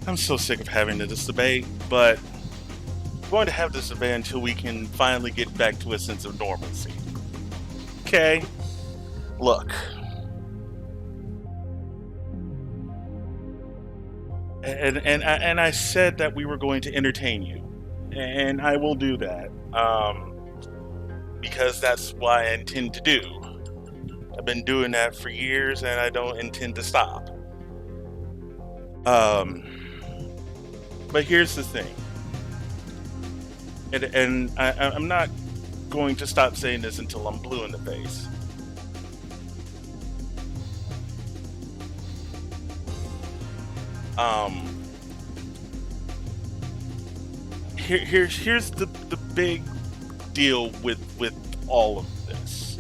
I'm so sick of having this debate, but I'm going to have this debate until we can finally get back to a sense of normalcy. Okay? Look. And I said that we were going to entertain you. And I will do that. Because that's what I intend to do. I've been doing that for years and I don't intend to stop. But here's the thing. And I'm not going to stop saying this until I'm blue in the face. Here's the big deal with all of this.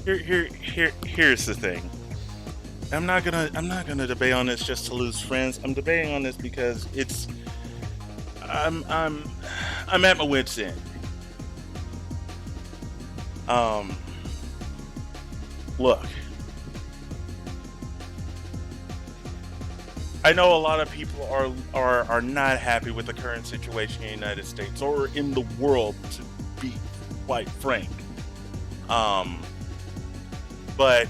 Here's the thing. I'm not gonna debate on this just to lose friends. I'm debating on this because I'm at my wit's end. Look. I know a lot of people are not happy with the current situation in the United States or in the world, to be quite frank. But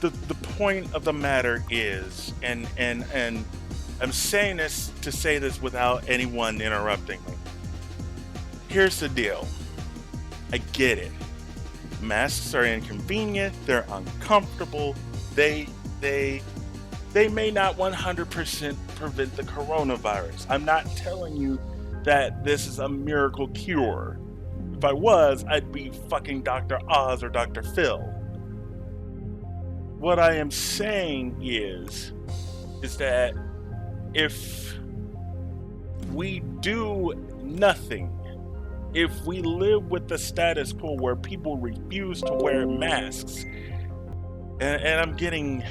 the point of the matter is, and I'm saying this to say this without anyone interrupting me. Here's the deal. I get it. Masks are inconvenient. They're uncomfortable. They may not 100% prevent the coronavirus. I'm not telling you that this is a miracle cure. If I was, I'd be fucking Dr. Oz or Dr. Phil. What I am saying is that if we do nothing, if we live with the status quo where people refuse to wear masks, and I'm getting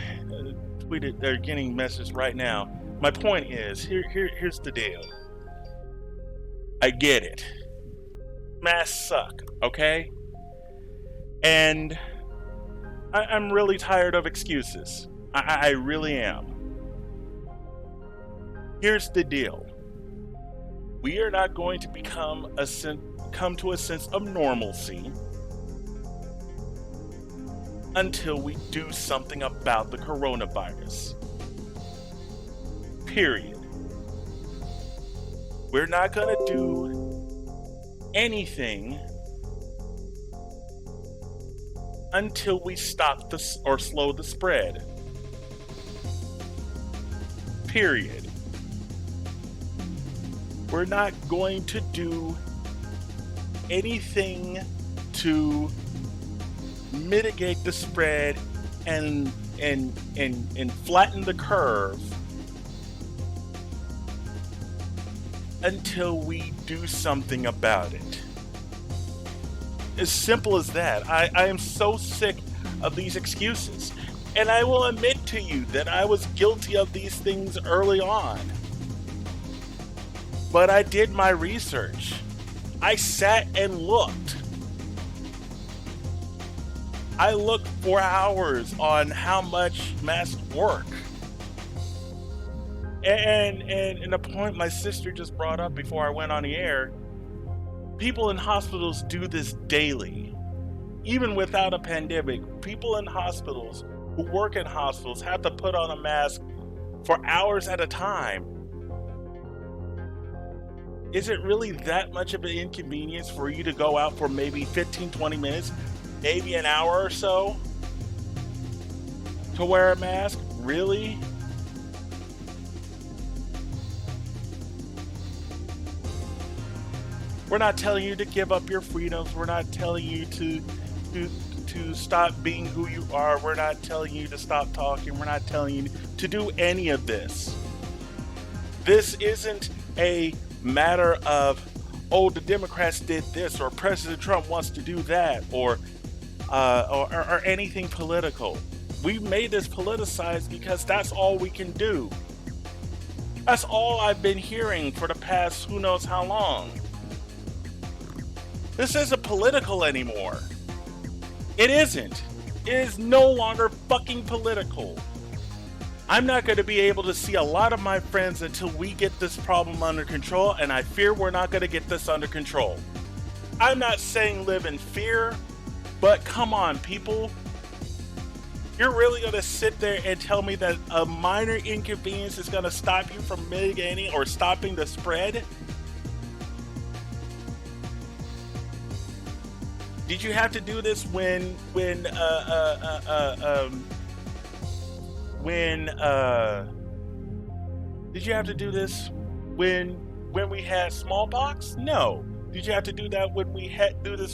they're getting messages right now. My point is, here's the deal. I get it. Masks suck, okay? And I'm really tired of excuses. I really am. Here's the deal. We are not going to come to a sense of normalcy until we do something about the coronavirus. Period. We're not going to do anything until we stop or slow the spread. Period. We're not going to do anything to mitigate the spread and flatten the curve until we do something about it. As simple as that. I am so sick of these excuses. And I will admit to you that I was guilty of these things early on. But I did my research. I sat and looked. I looked for hours on how much masks work. And a point my sister just brought up before I went on the air, people in hospitals do this daily. Even without a pandemic, people in hospitals who work in hospitals have to put on a mask for hours at a time. Is it really that much of an inconvenience for you to go out for maybe 15, 20 minutes, maybe an hour or so to wear a mask? Really? We're not telling you to give up your freedoms. We're not telling you to stop being who you are. We're not telling you to stop talking. We're not telling you to do any of this. This isn't a matter of, oh, the Democrats did this, or President Trump wants to do that, or anything political. We made this politicized because that's all we can do. That's all I've been hearing for the past who knows how long. This isn't political anymore. It isn't. It is no longer fucking political. I'm not going to be able to see a lot of my friends until we get this problem under control, and I fear we're not going to get this under control. I'm not saying live in fear, but come on, people. You're really going to sit there and tell me that a minor inconvenience is going to stop you from mitigating or stopping the spread? Did you have to do this when did you have to do this when we had smallpox? No. Did you have to do that when we had the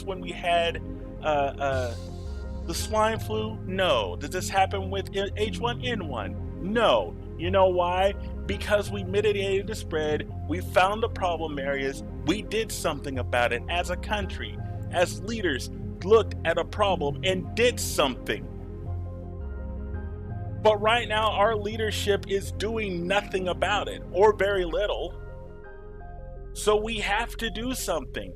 swine flu? No. Did this happen with H1N1? No. You know why? Because we mitigated the spread, we found the problem areas, we did something about it as a country, as leaders looked at a problem and did something. But right now, our leadership is doing nothing about it, or very little. So we have to do something.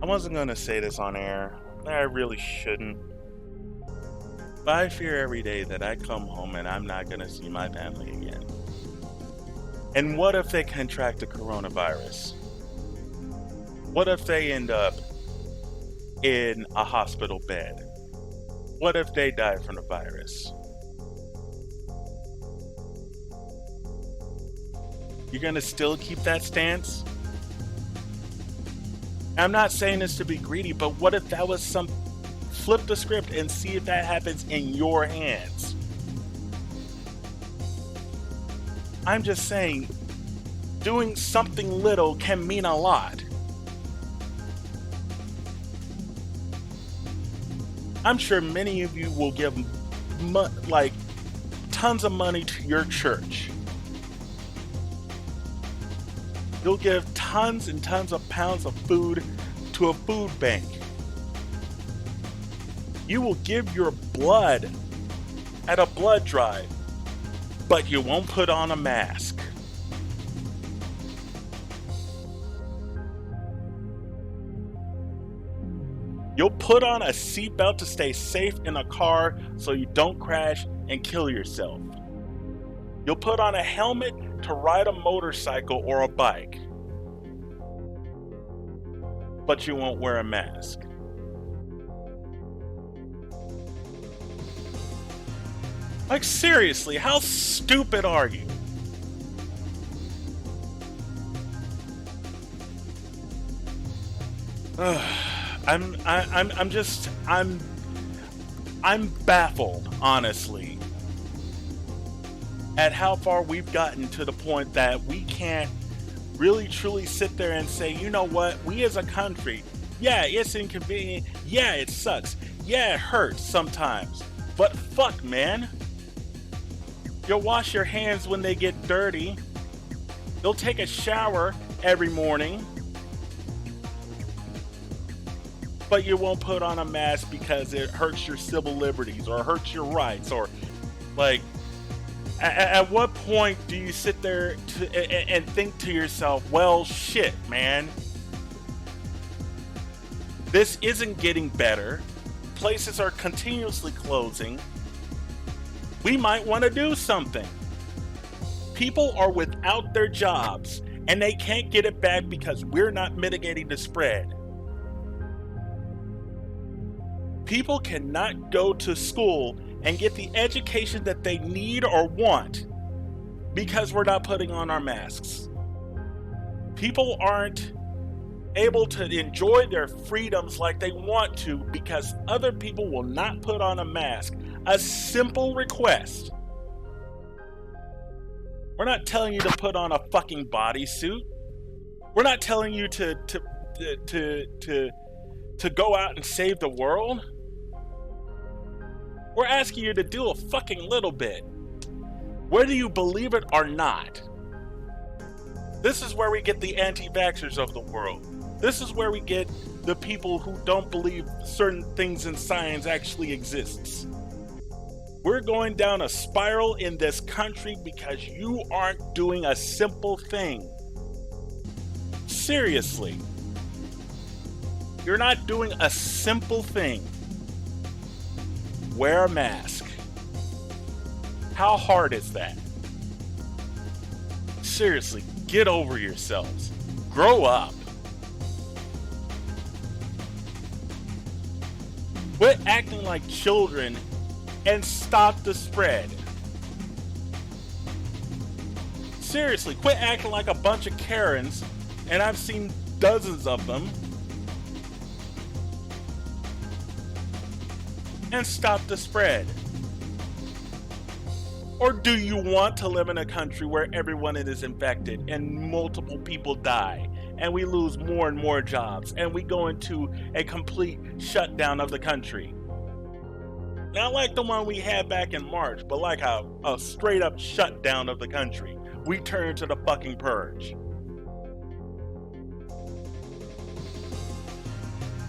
I wasn't going to say this on air. I really shouldn't. But I fear every day that I come home and I'm not going to see my family again. And what if they contract the coronavirus? What if they end up in a hospital bed? What if they die from the virus? You're going to still keep that stance? I'm not saying this to be greedy, but what if that was some... Flip the script and see if that happens in your hands. I'm just saying, doing something little can mean a lot. I'm sure many of you will give tons of money to your church. You'll give tons and tons of pounds of food to a food bank. You will give your blood at a blood drive, but you won't put on a mask. You'll put on a seatbelt to stay safe in a car so you don't crash and kill yourself. You'll put on a helmet to ride a motorcycle or a bike, but you won't wear a mask. Like, seriously, how stupid are you? I'm baffled, honestly, at how far we've gotten to the point that we can't really truly sit there and say, you know what, we as a country, yeah, it's inconvenient, yeah, it sucks, yeah, it hurts sometimes, but fuck, man. You'll wash your hands when they get dirty. You'll take a shower every morning. But you won't put on a mask because it hurts your civil liberties or hurts your rights, or like, at what point do you sit there and think to yourself, well, shit, man, this isn't getting better. Places are continuously closing. We might want to do something. People are without their jobs and they can't get it back because we're not mitigating the spread. People cannot go to school and get the education that they need or want because we're not putting on our masks. People aren't able to enjoy their freedoms like they want to because other people will not put on a mask. A simple request. We're not telling you to put on a fucking bodysuit. We're not telling you to go out and save the world. We're asking you to do a fucking little bit. Whether you believe it or not. This is where we get the anti-vaxxers of the world. This is where we get the people who don't believe certain things in science actually exists. We're going down a spiral in this country because you aren't doing a simple thing. Seriously. You're not doing a simple thing. Wear a mask. How hard is that? Seriously, get over yourselves. Grow up. Quit acting like children and stop the spread. Seriously, quit acting like a bunch of Karens, and I've seen dozens of them, and stop the spread. Or do you want to live in a country where everyone is infected and multiple people die and we lose more and more jobs and we go into a complete shutdown of the country? Not like the one we had back in March, but like a straight up shutdown of the country. We turn to the fucking purge.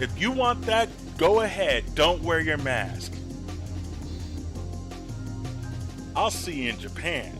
If you want that, go ahead. Don't wear your mask. I'll see you in Japan.